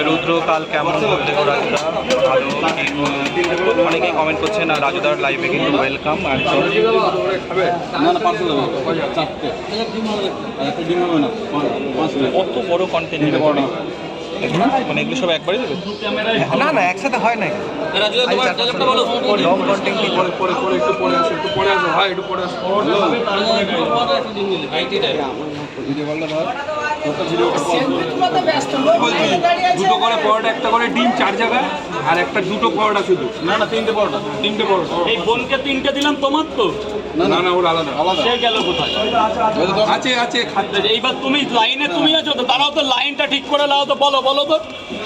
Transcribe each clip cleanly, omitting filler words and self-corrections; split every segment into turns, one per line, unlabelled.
রুদ্রকাল কেমন বলতে রাজুদা ভালো। অনেকেই কমেন্ট করছে না, রাজুদার লাইভে কিন্তু ওয়েলকাম। কত বড় কন্টেন্ট মানে এগুলো সব একবারই দেবে?
না না, একসাথে হয় না। লং কন্টেন্ট একটু পরে আসো, ভাই একটু পরে আসো। দুটো করে পরোটা, একটা করে ডিম 4 জায়গায়, আর একটা দুটো পরোটা শুধু। না না, 3টে পরোটা।
এই বোনকে 3টে দিলাম, তোমার তো
না না, ওর আলাদা আলাদা।
সে গেল কোথায়?
আছে আছে খাদ্য।
এইবার তুমি লাইনে তুমি আছো তো, দাঁড়াও তো, লাইনটা ঠিক করে লাও তো, বলো তো।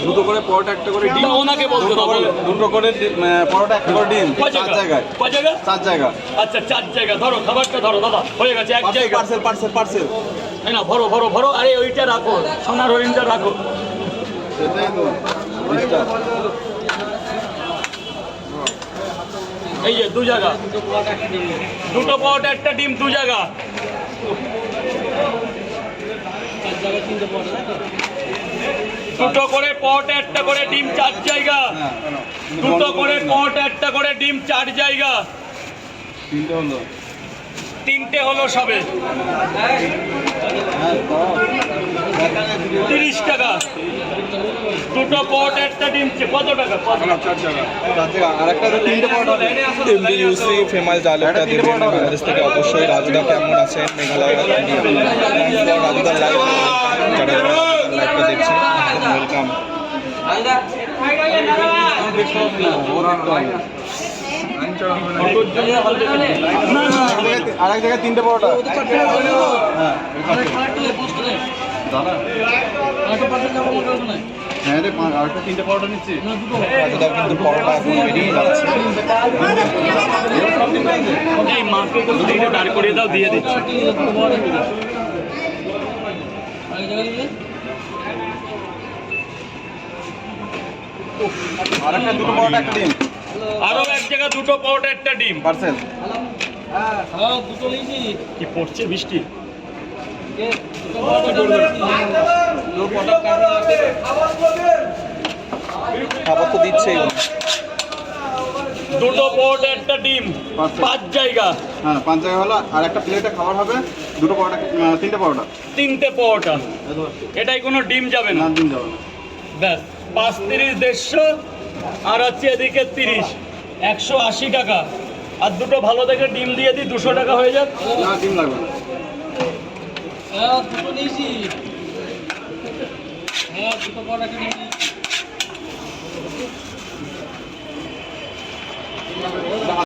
দুটো করে পরোটা, একটা করে ডিম।
ওনাকে বলতে হবে।
দুটো করে পরোটা, একটা করে ডিম। 4 জায়গায়। 4 জায়গা।
আচ্ছা 4 জায়গা। ধরো খাবারটা ধরো দাদা, হয়ে গেছে। এক জায়গা
পার্সেল।
এই না, ভরো। আরে ওইটা রাখো, সোনার হরিণটা রাখো।
সেটাই তো।
এই যে 2 জায়গা, দুটো পরোটা, একটা ডিম, 2 জায়গা। দুটো করে পরোটা, একটা করে ডিম, 4 জায়গা। দুটো করে পরোটা, একটা করে ডিম, 4 জায়গা। 3টে হলো সবে। 30 টাকা। দুটো পরোটা, একটা ডিম, কত টাকা?
4 জায়গা। আর একটা 3টে পরোটা।
এমবিইউসি ফেমাস ডায়লগটা দেবেন বাংলাদেশ থেকে অবশ্যই। রাজুদা কেমন আছেন? মেঘালয় রাজুদার লাইভ, যারা লাইভটা দেখছেন ওয়েলকাম।
আর এক জায়গায় 3টে পরোটা। হ্যাঁ রে, আর একটা 3টে পরোটা নিচ্ছি।
রাজুদার কিন্তু পরোটা এখন বেরিয়ে যাচ্ছে।
এই মাকে একটু দাঁড় করিয়ে দাও, দিয়ে দিচ্ছি।
আর একটা দুটো পরোটা, একটা ডিম।
আরো এক জায়গা, দুটো পরোটা, একটা ডিম।
পার্সেল।
কি পড়ছে বৃষ্টি?
খাবার তো দিচ্ছেই।
দুটো পরোটা, একটা ডিম, 5 জায়গা।
হ্যাঁ 5 জায়গা হলো। আর একটা প্লেটে খাবার হবে, দুটো পরোটা, 3টে পরোটা।
3টে পরোটা। এটাই কোনো ডিম যাবে না।
না, ডিম যাবে না।
ব্যাস 5, 30, 150। আর হচ্ছে এদিকে 30, 180 টাকা। আর দুটো ভালো দেখে ডিম দিয়ে দিই, 200 টাকা হয়ে যাক।
না, ডিম লাগবে না।
দুটো নিয়েছি। দুটো পরোটা নিয়েছি।